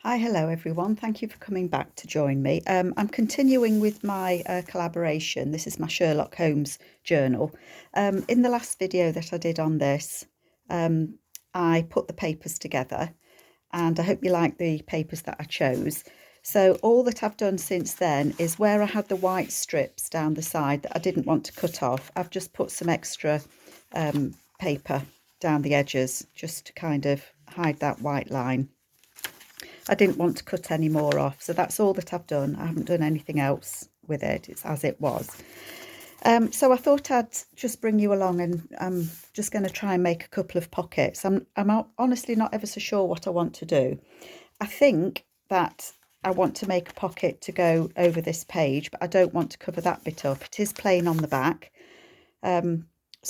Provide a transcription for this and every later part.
Hi, hello everyone. Thank you for coming back to join me. I'm continuing with my collaboration. This is my Sherlock Holmes journal. In the last video that I did on this, I put the papers together and I hope you like the papers that I chose. So all that I've done since then is where I had the white strips down the side that I didn't want to cut off, I've just put some extra paper down the edges just to kind of hide that white line. I didn't want to cut any more off, so that's all that I've done. I haven't done anything else with it. It's as it was. So I thought I'd just bring you along, and I'm just going to try and make a couple of pockets. I'm honestly not ever so sure what I want to do. I think that I want to make a pocket to go over this page, but I don't want to cover that bit up. It is plain on the back. So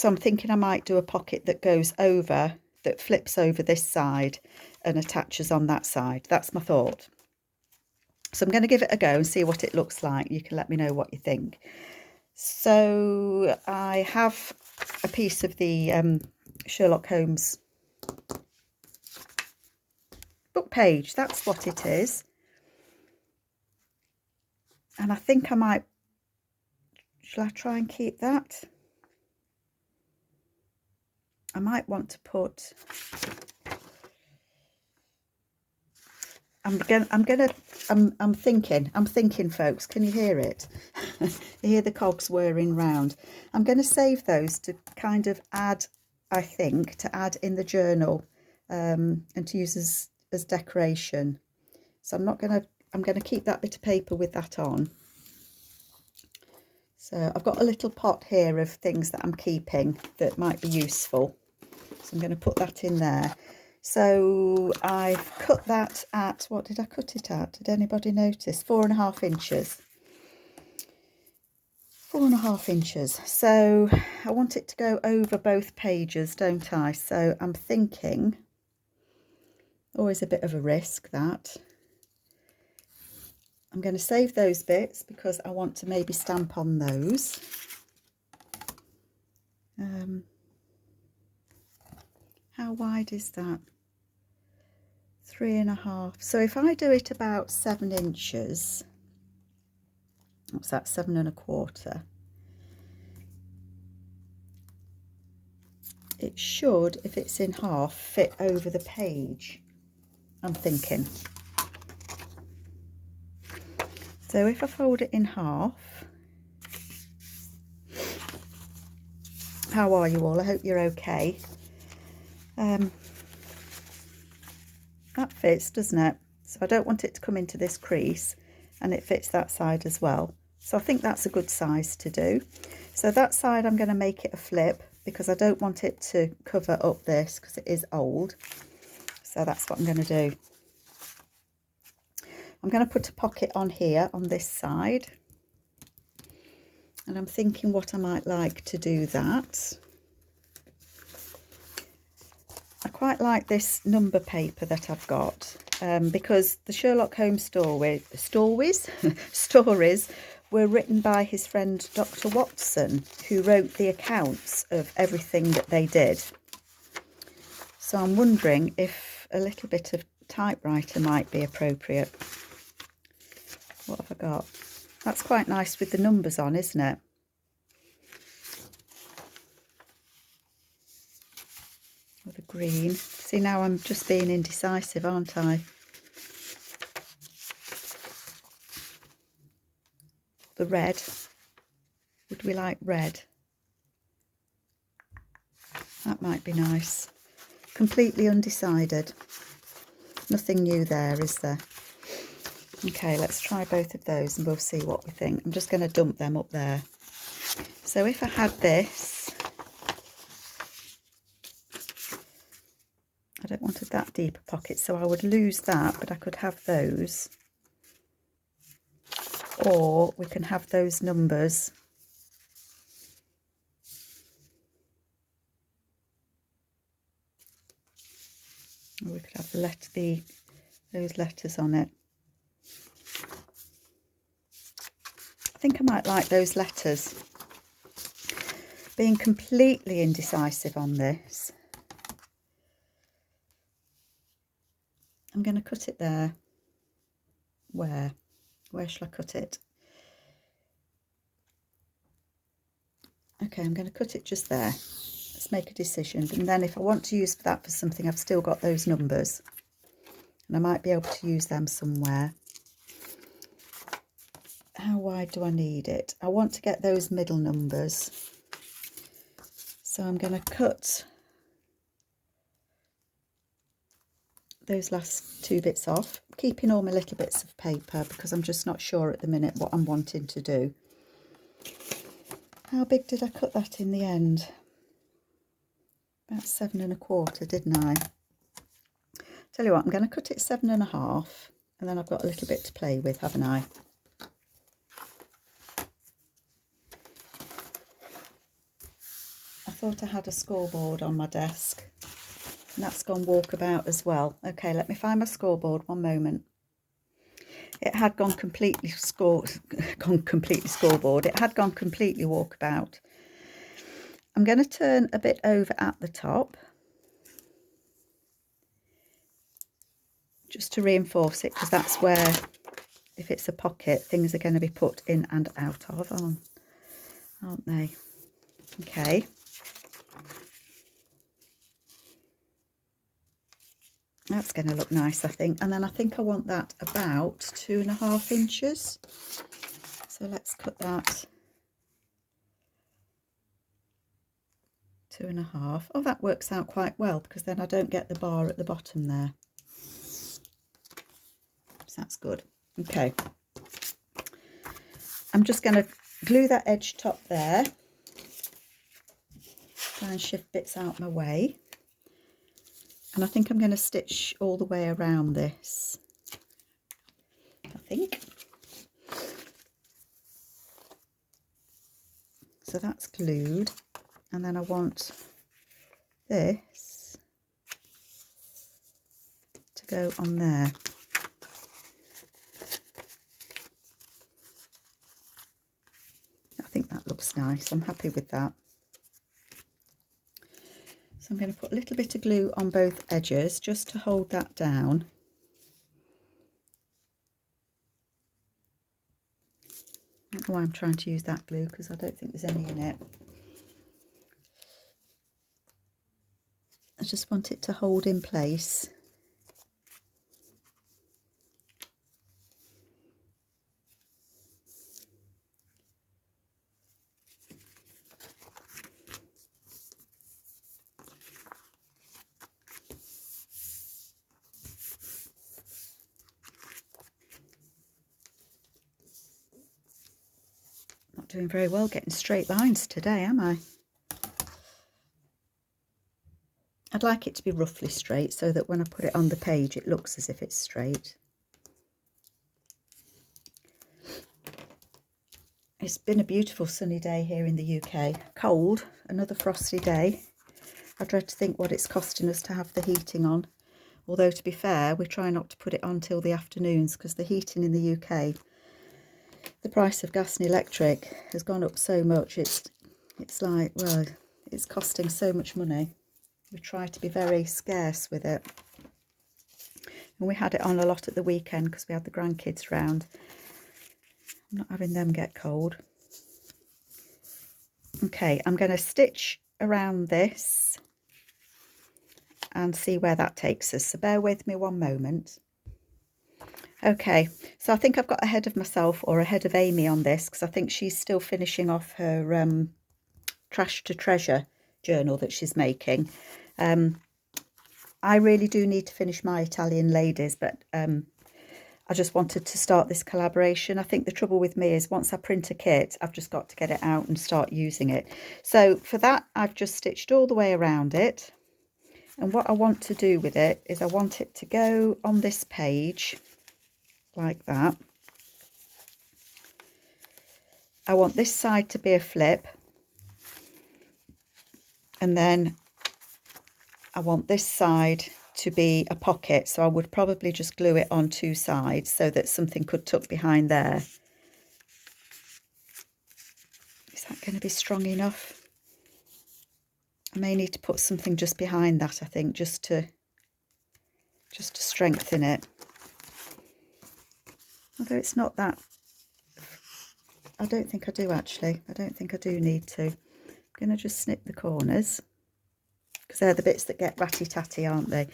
I'm thinking I might do a pocket that goes over, that flips over this side and attaches on that side. That's my thought. So I'm going to give it a go and see what it looks like. You can let me know what you think. So I have a piece of the Sherlock Holmes book page. That's what it is. And I think I might, shall I try and keep that? I might want to put, I'm thinking, folks, can you hear it? You hear the cogs whirring round. I'm going to save those to kind of add, I think, to add in the journal and to use as decoration. So I'm going to keep that bit of paper with that on. So I've got a little pot here of things that I'm keeping that might be useful. So I'm going to put that in there. So I've cut that at, what did I cut it at? Did anybody notice? 4.5 inches. 4.5 inches. So I want it to go over both pages, don't I? So I'm thinking, always a bit of a risk that. I'm going to save those bits because I want to maybe stamp on those. How wide is that? 3.5. So if I do it about 7 inches, what's that, 7.25? It should, if it's in half, fit over the page, I'm thinking. So if I fold it in half, how are you all? I hope you're okay. That fits, doesn't it? So I don't want it to come into this crease, and it fits that side as well. So I think that's a good size to do. So that side I'm going to make it a flip because I don't want it to cover up this because it is old. So that's what I'm going to do. I'm going to put a pocket on here on this side. And I'm thinking what I might like to do that. I quite like this number paper that I've got because the Sherlock Holmes stories were written by his friend Dr. Watson, who wrote the accounts of everything that they did. So I'm wondering if a little bit of typewriter might be appropriate. What have I got? That's quite nice with the numbers on, isn't it? With the green. See, now I'm just being indecisive, aren't I? The red. Would we like red? That might be nice. Completely undecided. Nothing new there, is there? Okay, let's try both of those and we'll see what we think. I'm just going to dump them up there. So if I had this, I don't want that deeper pocket, so I would lose that, but I could have those. Or we can have those numbers. Or we could have those letters on it. I think I might like those letters. Being completely indecisive on this. I'm going to cut it there. Where shall I cut it? Okay, I'm going to cut it just there. Let's make a decision, and then if I want to use that for something, I've still got those numbers and I might be able to use them somewhere. How wide do I need it? I want to get those middle numbers, so I'm going to cut those last two bits off, keeping all my little bits of paper because I'm just not sure at the minute what I'm wanting to do. How big did I cut that in the end? About 7 1/4, didn't I? Tell you what, I'm going to cut it 7 1/2, and then I've got a little bit to play with, haven't I? I thought I had a scoreboard on my desk, and that's gone walkabout as well. Okay, let me find my scoreboard, one moment. It had gone completely scoreboard. It had gone completely walkabout. I'm going to turn a bit over at the top, just to reinforce it, because that's where, if it's a pocket, things are going to be put in and out of, aren't they? Okay. That's going to look nice, I think. And then I think I want that about 2 1/2 inches. So let's cut that 2 1/2. Oh, that works out quite well, because then I don't get the bar at the bottom there. So that's good. Okay. I'm just going to glue that edge top there. Try and shift bits out my way. And I think I'm going to stitch all the way around this, I think. So that's glued. And then I want this to go on there. I think that looks nice. I'm happy with that. So I'm going to put a little bit of glue on both edges just to hold that down. I don't know why I'm trying to use that glue, because I don't think there's any in it. I just want it to hold in place. Not doing very well getting straight lines today, am I? I'd like it to be roughly straight so that when I put it on the page it looks as if it's straight. It's been a beautiful sunny day here in the UK. Cold, another frosty day. I dread to think what it's costing us to have the heating on. Although, to be fair, we try not to put it on till the afternoons, because the heating in the UK, the price of gas and electric has gone up so much. It's like, well, it's costing so much money. We try to be very scarce with it. And we had it on a lot at the weekend because we had the grandkids round. I'm not having them get cold. Okay, I'm going to stitch around this and see where that takes us. So bear with me one moment. Okay, so I think I've got ahead of myself, or ahead of Amy on this, because I think she's still finishing off her Trash to Treasure journal that she's making. I really do need to finish my Italian ladies, but I just wanted to start this collaboration. I think the trouble with me is once I print a kit, I've just got to get it out and start using it. So for that, I've just stitched all the way around it. And what I want to do with it is I want it to go on this page like that. I want this side to be a flip. And then I want this side to be a pocket, so I would probably just glue it on two sides so that something could tuck behind there. Is that going to be strong enough? I may need to put something just behind that, I think, just to strengthen it. although it's not that, I don't think I do actually. I don't think I do need to. I'm going to just snip the corners because they're the bits that get ratty-tatty, aren't they?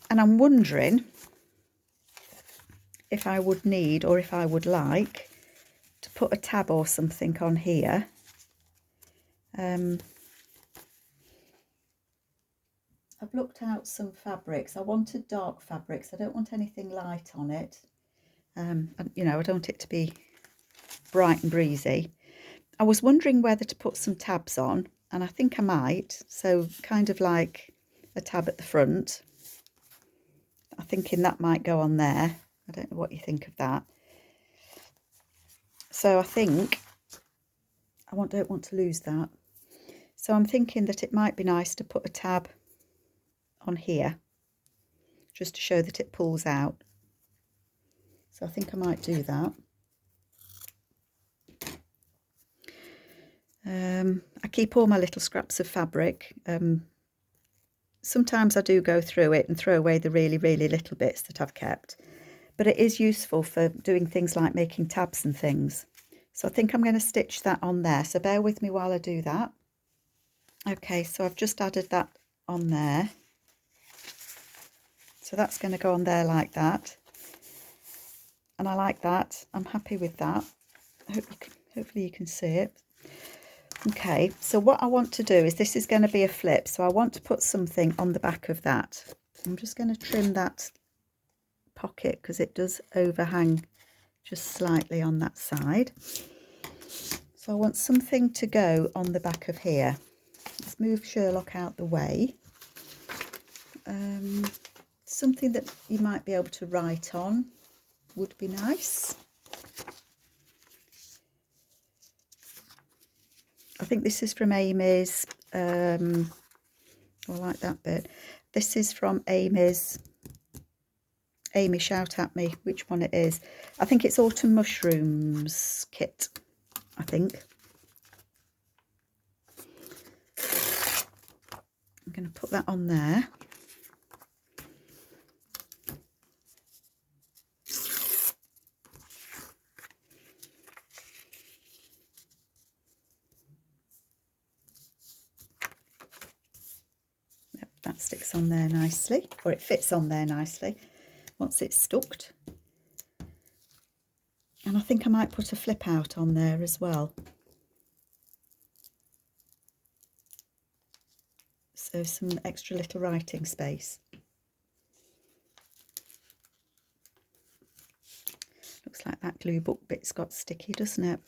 And I'm wondering if I would need, or if I would like, to put a tab or something on here. I've looked out some fabrics. I wanted dark fabrics. I don't want anything light on it. You know, I don't want it to be bright and breezy. I was wondering whether to put some tabs on, and I think I might. So kind of like a tab at the front. I'm thinking that might go on there. I don't know what you think of that. So I think don't want to lose that. So I'm thinking that it might be nice to put a tab on here just to show that it pulls out. So I think I might do that. I keep all my little scraps of fabric. Sometimes I do go through it and throw away the really, really little bits that I've kept. But it is useful for doing things like making tabs and things. So I think I'm going to stitch that on there. So bear with me while I do that. Okay, so I've just added that on there. So that's going to go on there like that. And I like that. I'm happy with that. Hopefully you can see it. Okay, so what I want to do is, this is going to be a flip. So I want to put something on the back of that. I'm just going to trim that pocket because it does overhang just slightly on that side. So I want something to go on the back of here. Let's move Sherlock out the way. Something that you might be able to write on would be nice. I think this is from Amy's, I like that bit. This is from Amy's. Amy, shout at me which one it is. I think it's Autumn Mushrooms kit, I think. I'm going to put that on there. Yep, that sticks on there nicely, or it fits on there nicely once it's stuck. And I think I might put a flip out on there as well. So some extra little writing space. Looks like that glue book bit's got sticky, doesn't it?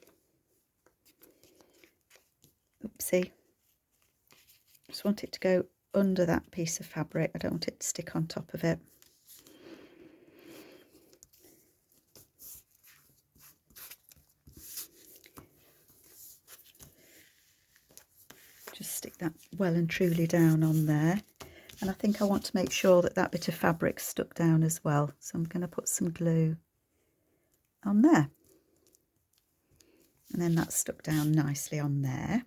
Oopsie. Just want it to go under that piece of fabric. I don't want it to stick on top of it. Just stick that well and truly down on there. And I think I want to make sure that that bit of fabric's stuck down as well. So I'm going to put some glue on there. And then that's stuck down nicely on there.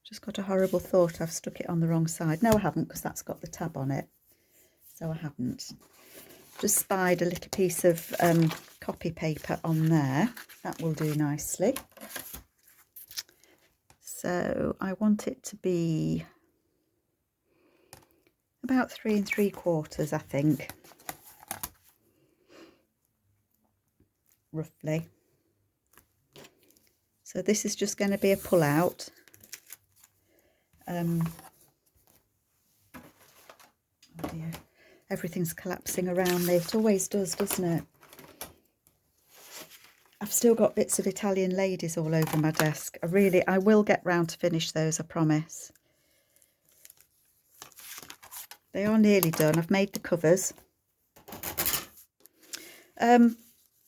Just got a horrible thought I've stuck it on the wrong side. No, I haven't, because that's got the tab on it. So I haven't. Just spied a little piece of copy paper on there. That will do nicely. So I want it to be about 3 3/4, I think, roughly. So this is just going to be a pull out. Oh dear, everything's collapsing around me. It always does, doesn't it? I've still got bits of Italian ladies all over my desk. I will get round to finish those, I promise. They are nearly done. I've made the covers. The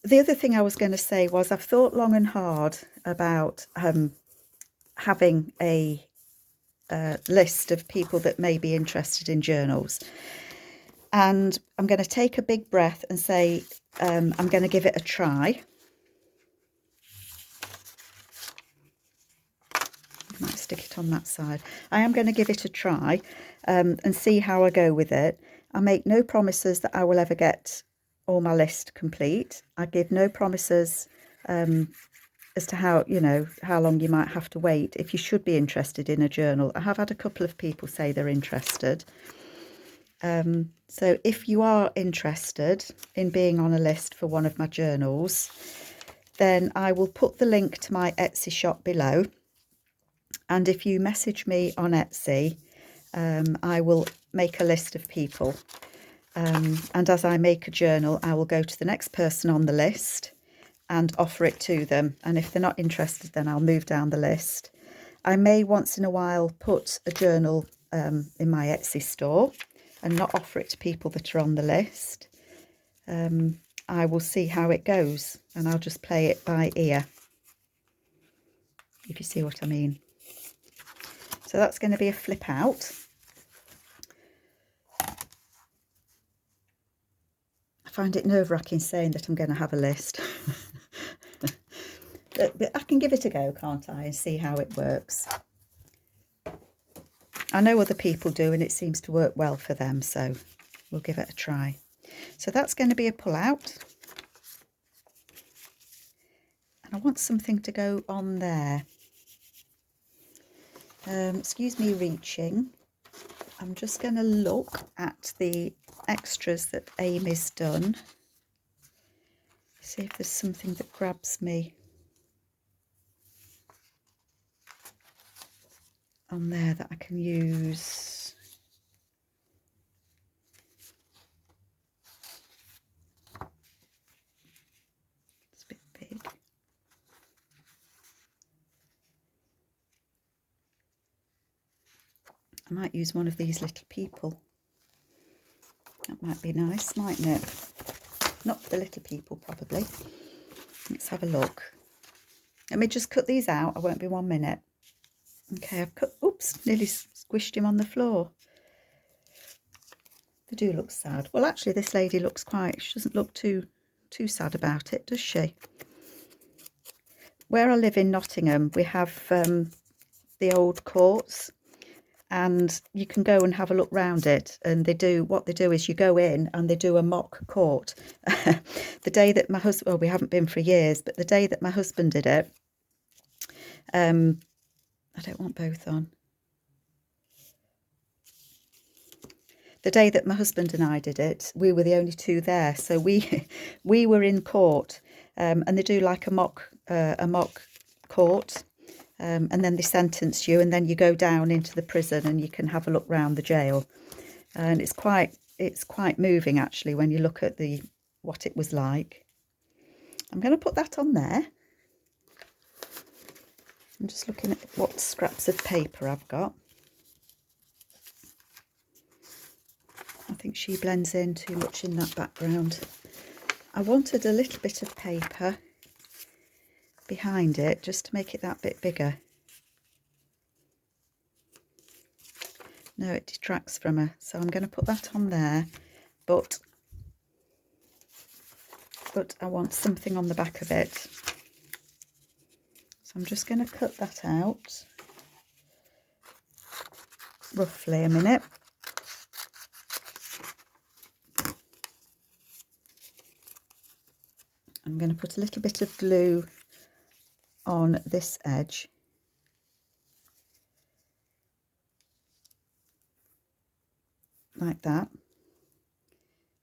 other thing I was going to say was I've thought long and hard about having a list of people that may be interested in journals. And I'm going to take a big breath and say I'm going to give it a try. I might stick it on that side. I am going to give it a try and see how I go with it. I make no promises that I will ever get or my list complete. I give no promises as to how, you know, how long you might have to wait if you should be interested in a journal. I have had a couple of people say they're interested. So if you are interested in being on a list for one of my journals, then I will put the link to my Etsy shop below. And if you message me on Etsy, I will make a list of people. And as I make a journal, I will go to the next person on the list and offer it to them. And if they're not interested, then I'll move down the list. I may once in a while put a journal in my Etsy store and not offer it to people that are on the list. I will see how it goes, and I'll just play it by ear, if you see what I mean. So that's going to be a flip out. I find it nerve-wracking saying that I'm going to have a list. But I can give it a go, can't I, and see how it works. I know other people do, and it seems to work well for them, so we'll give it a try. So that's going to be a pull out. And I want something to go on there. Excuse me reaching. I'm just going to look at the extras that Amy's done. See if there's something that grabs me on there that I can use. It's a bit big. I might use one of these little people. That might be nice, mightn't it? Not for the little people, probably. Let's have a look. Let me just cut these out. I won't be 1 minute. Okay, I've cut, oops, nearly squished him on the floor. They do look sad. Well, actually, this lady looks quite, she doesn't look too sad about it, does she? Where I live in Nottingham, we have the old courts, and you can go and have a look round it. And they do, what they do is you go in and they do a mock court. The day that my husband, well, we haven't been for years, but the day that my husband did it, I don't want both on. The day that my husband and I did it, we were the only two there. So we were in court, and they do like a mock court, and then they sentence you, and then you go down into the prison and you can have a look round the jail. And it's quite moving actually when you look at what it was like. I'm going to put that on there. I'm just looking at what scraps of paper I've got. I think she blends in too much in that background. I wanted a little bit of paper behind it just to make it that bit bigger. No, it detracts from her, so I'm going to put that on there, but I want something on the back of it. So I'm just going to cut that out roughly a minute. I'm going to put a little bit of glue on this edge. Like that.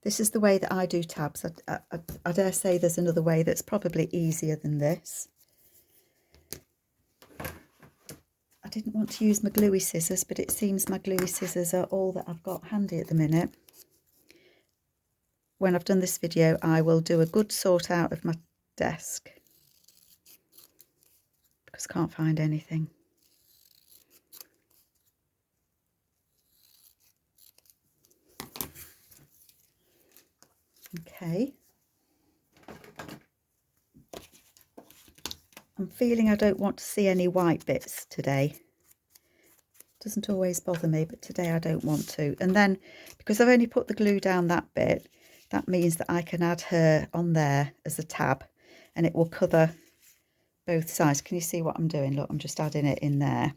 This is the way that I do tabs. I dare say there's another way that's probably easier than this. I didn't want to use my gluey scissors, but it seems my gluey scissors are all that I've got handy at the minute. When I've done this video, I will do a good sort out of my desk because I can't find anything. Okay. I'm feeling I don't want to see any white bits today. Doesn't always bother me, but today I don't want to. And then, because I've only put the glue down that bit, that means that I can add her on there as a tab, and it will cover both sides. Can you see what I'm doing? Look, I'm just adding it in there.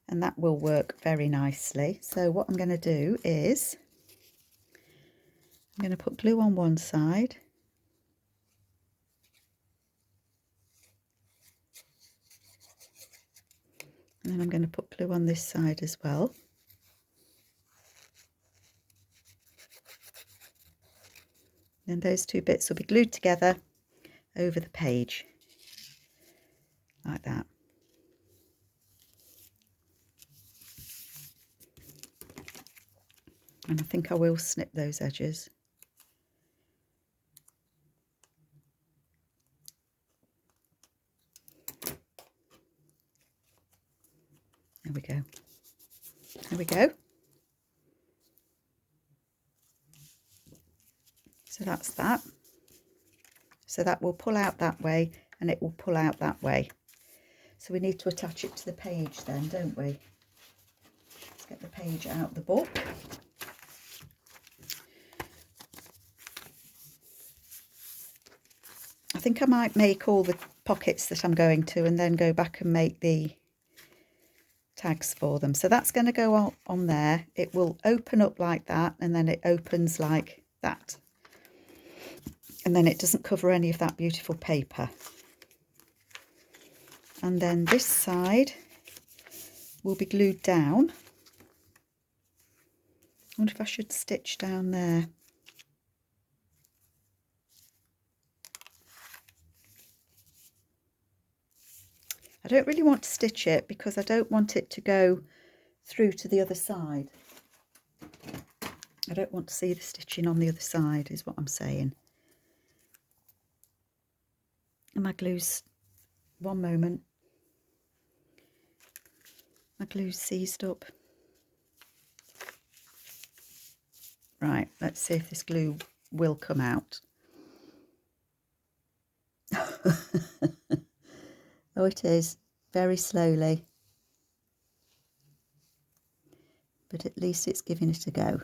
And that will work very nicely. So what I'm going to do is I'm going to put glue on one side. And then I'm going to put glue on this side as well. And those two bits will be glued together over the page, like that. And I think I will snip those edges. There we go. There we go. So that's that. So that will pull out that way and it will pull out that way. So we need to attach it to the page then, don't we? Let's get the page out the book. I think I might make all the pockets that I'm going to and then go back and make the tags for them. So that's going to go on there. It will open up like that and then it opens like that. And then it doesn't cover any of that beautiful paper. And then this side will be glued down. I wonder if I should stitch down there. I don't really want to stitch it because I don't want it to go through to the other side. I don't want to see the stitching on the other side is what I'm saying. And my glue's, one moment, my glue's seized up. Right, let's see if this glue will come out. Oh, it is, very slowly. But at least it's giving it a go.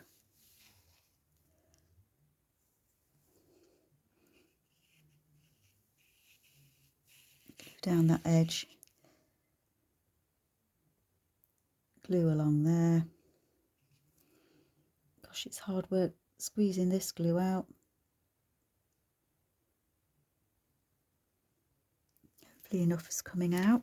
Down that edge. Glue along there. Gosh, it's hard work squeezing this glue out. Hopefully enough is coming out.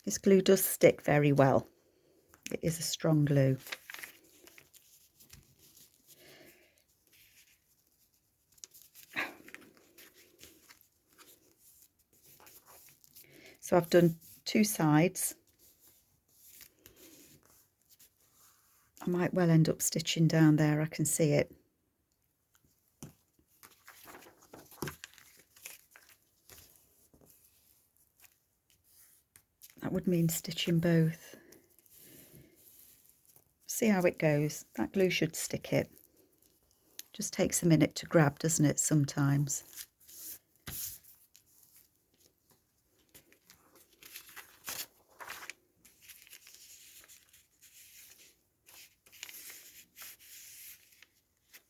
This glue does stick very well. It is a strong glue. So I've done two sides. I might well end up stitching down there, I can see it. That would mean stitching both. See how it goes. That glue should stick it. Just takes a minute to grab, doesn't it, sometimes?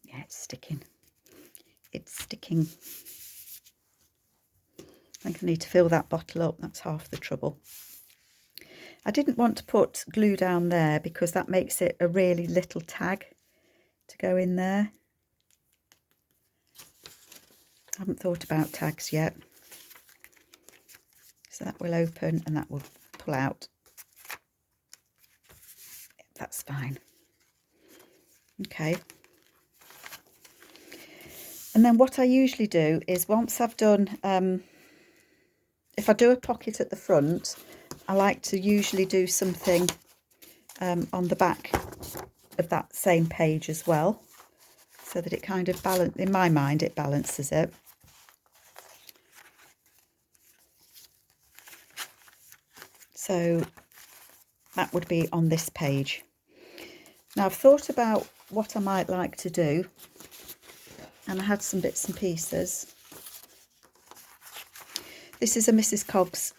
Yeah, it's sticking. It's sticking. I think I need to fill that bottle up. That's half the trouble. I didn't want to put glue down there because that makes it a really little tag to go in there. I haven't thought about tags yet. So that will open and that will pull out. That's fine. Okay. And then what I usually do is once I've done, if I do a pocket at the front, I like to usually do something on the back of that same page as well, so that it kind of in my mind, it balances it. So that would be on this page. Now I've thought about what I might like to do, and I had some bits and pieces. This is a Mrs. Cogg's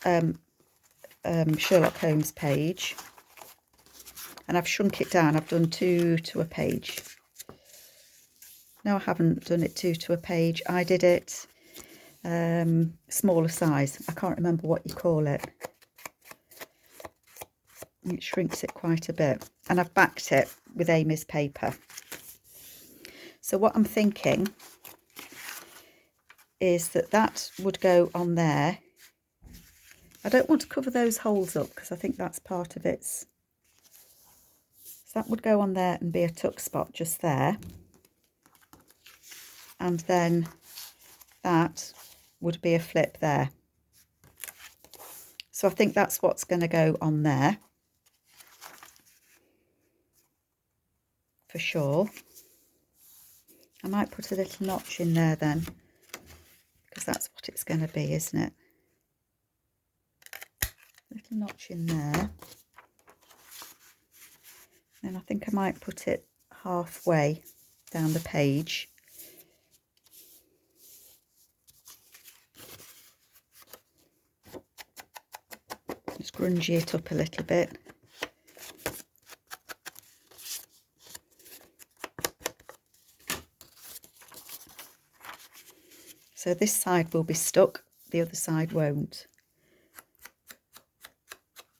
Sherlock Holmes page, and I've shrunk it down. I've done 2 to a page. No, I haven't done it 2 to a page. I did it smaller size. I can't remember what you call it. It shrinks it quite a bit, and I've backed it with Amy's paper. So what I'm thinking is that that would go on there. I don't want to cover those holes up because I think that's part of its. So that would go on there and be a tuck spot just there. And then that would be a flip there. So I think that's what's going to go on there. For sure. I might put a little notch in there then, because that's what it's going to be, isn't it? Little notch in there. Then I think I might put it halfway down the page. Just grungy it up a little bit. So this side will be stuck, the other side won't.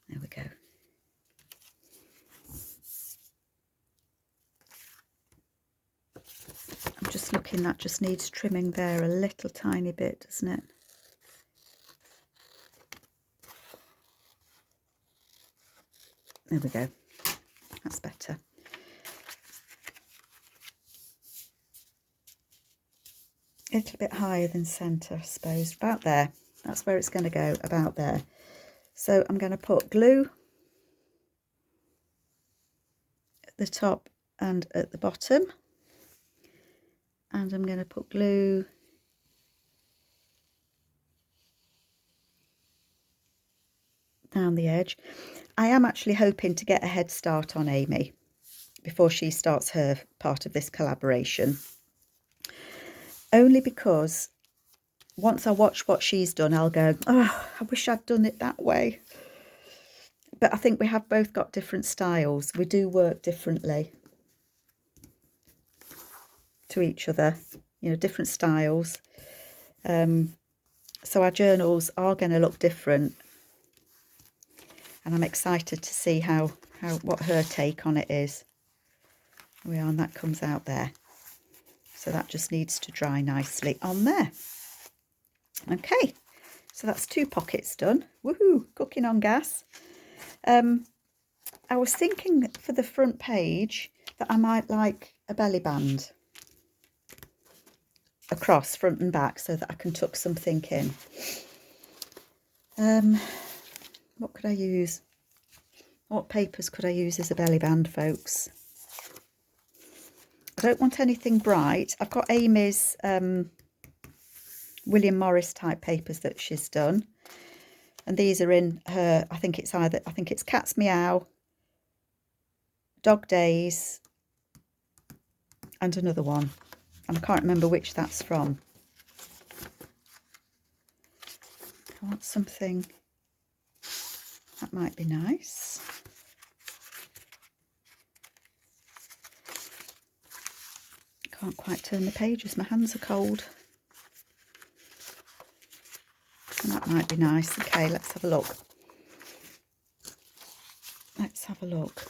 There we go. I'm just looking, that just needs trimming there a little tiny bit, doesn't it? There we go. That's better. A little bit higher than centre, I suppose. About there. That's where it's going to go, about there. So I'm going to put glue at the top and at the bottom. And I'm going to put glue down the edge. I am actually hoping to get a head start on Amy before she starts her part of this collaboration. Only because once I watch what she's done, I'll go, oh, I wish I'd done it that way. But I think we have both got different styles. We do work differently to each other, you know, different styles. So our journals are going to look different. And I'm excited to see what her take on it is. There we are, and that comes out there. So that just needs to dry nicely on there. Okay, so that's 2 pockets done. Woohoo, cooking on gas. I was thinking for the front page that I might like a belly band across front and back so that I can tuck something in. What could I use? What papers could I use as a belly band, folks? I don't want anything bright. I've got Amy's William Morris type papers that she's done, and these are in her, I think it's Cat's Meow, Dog Days, and another one, and I can't remember which that's from. I want something that might be nice. Can't quite turn the pages, my hands are cold. And that might be nice. Okay, let's have a look. Let's have a look.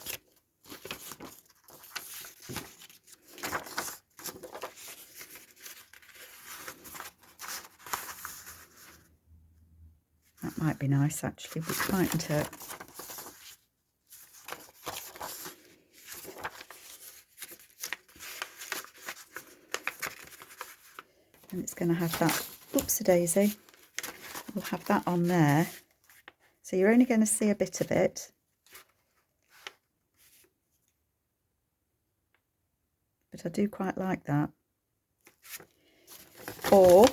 That might be nice actually, but mightn't it? And it's going to have that, oopsie daisy, we'll have that on there. So you're only going to see a bit of it. But I do quite like that. Or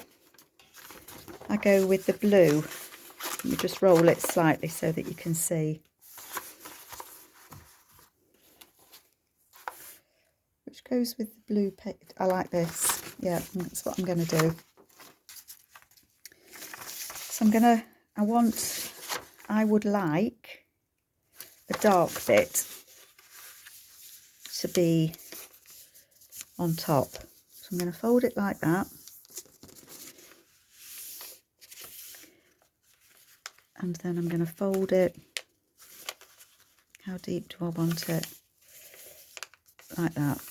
I go with the blue. Let me just roll it slightly so that you can see. Which goes with the blue paper. I like this. Yeah, that's what I'm going to do. So I would like a dark bit to be on top. So I'm going to fold it like that. and then I'm going to fold it. How deep do I want it? Like that.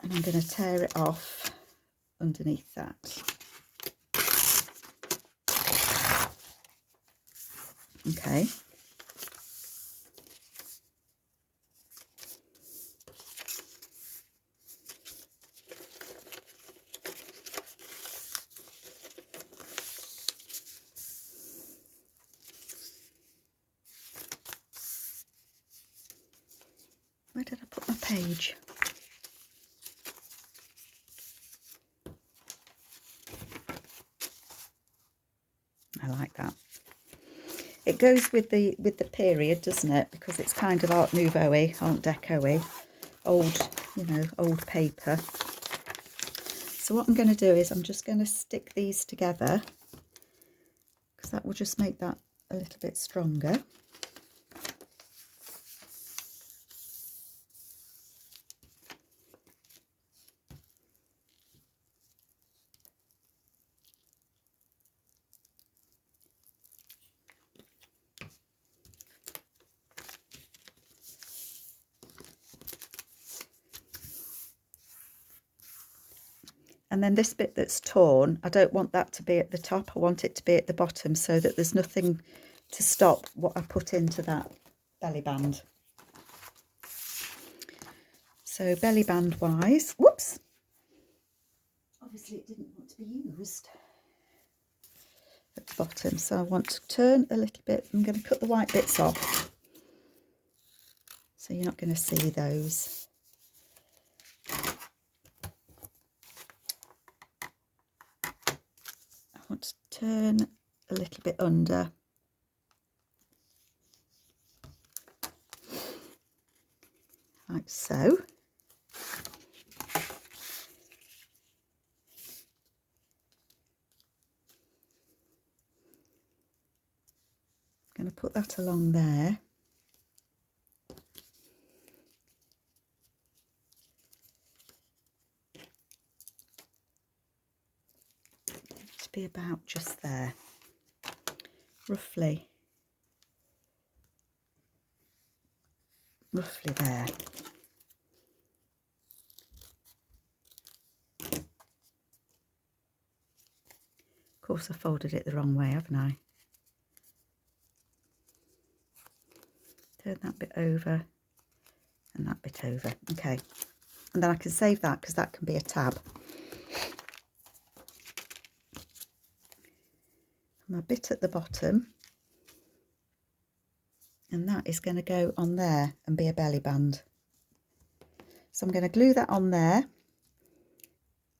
And I'm going to tear it off underneath that. Okay. Where did I put my page? I like that. It goes with the period, doesn't it? Because it's kind of Art Nouveau-y, Art Deco-y, old, you know, old paper. So what I'm going to do is I'm just going to stick these together, because that will just make that a little bit stronger. And then this bit that's torn, I don't want that to be at the top. I want it to be at the bottom so that there's nothing to stop what I put into that belly band. So belly band wise, whoops. Obviously it didn't want to be used at the bottom. So I want to turn a little bit. I'm going to cut the white bits off. So you're not going to see those. I want to turn a little bit under. Like so. I'm going to put that along there. To be about just there, roughly there. Of course I folded it the wrong way, haven't I? Turn that bit over and that bit over. Okay, and then I can save that because that can be a tab. My bit at the bottom, and that is going to go on there and be a belly band. So I'm going to glue that on there,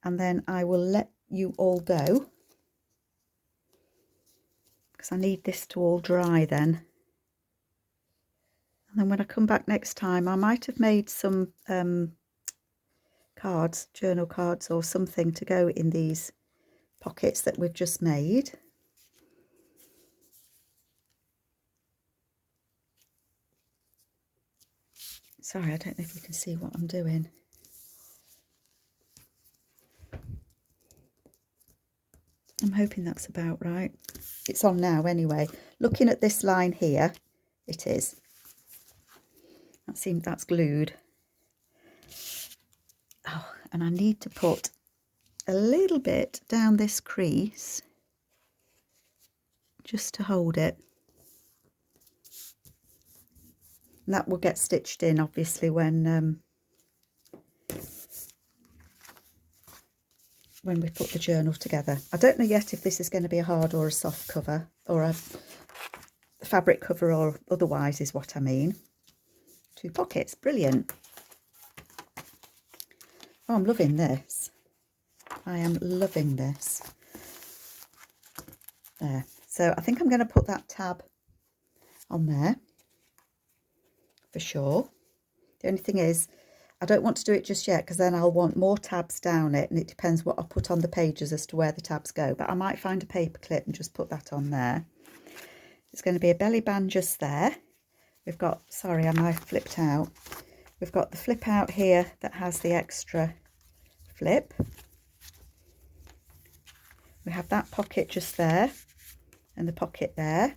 and then I will let you all go because I need this to all dry then. And then when I come back next time, I might have made some cards, journal cards or something to go in these pockets that we've just made. Sorry, I don't know if you can see what I'm doing. I'm hoping that's about right. It's on now anyway. Looking at this line here, it is. That's glued. Oh, and I need to put a little bit down this crease just to hold it. And that will get stitched in obviously when we put the journal together. I don't know yet if this is going to be a hard or a soft cover, or a fabric cover or otherwise is what I mean. 2 pockets, brilliant. Oh, I'm loving this. I am loving this. There. So I think I'm going to put that tab on there for sure. The only thing is, I don't want to do it just yet because then I'll want more tabs down it, and it depends what I put on the pages as to where the tabs go. But I might find a paper clip and just put that on there. It's going to be a belly band just there. We've got, sorry, I might have flipped out. we've got the flip out here that has the extra flip. We have that pocket just there and the pocket there.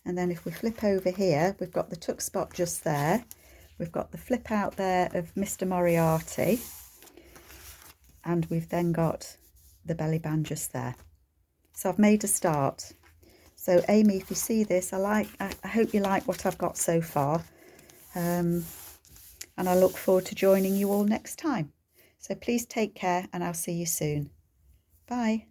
And then if we flip over here, we've got the tuck spot just there. We've got the flip out there of Mr. Moriarty. And we've then got the belly band just there. So I've made a start. So Amy, if you see this, I hope you like what I've got so far. And I look forward to joining you all next time. So please take care and I'll see you soon. Bye.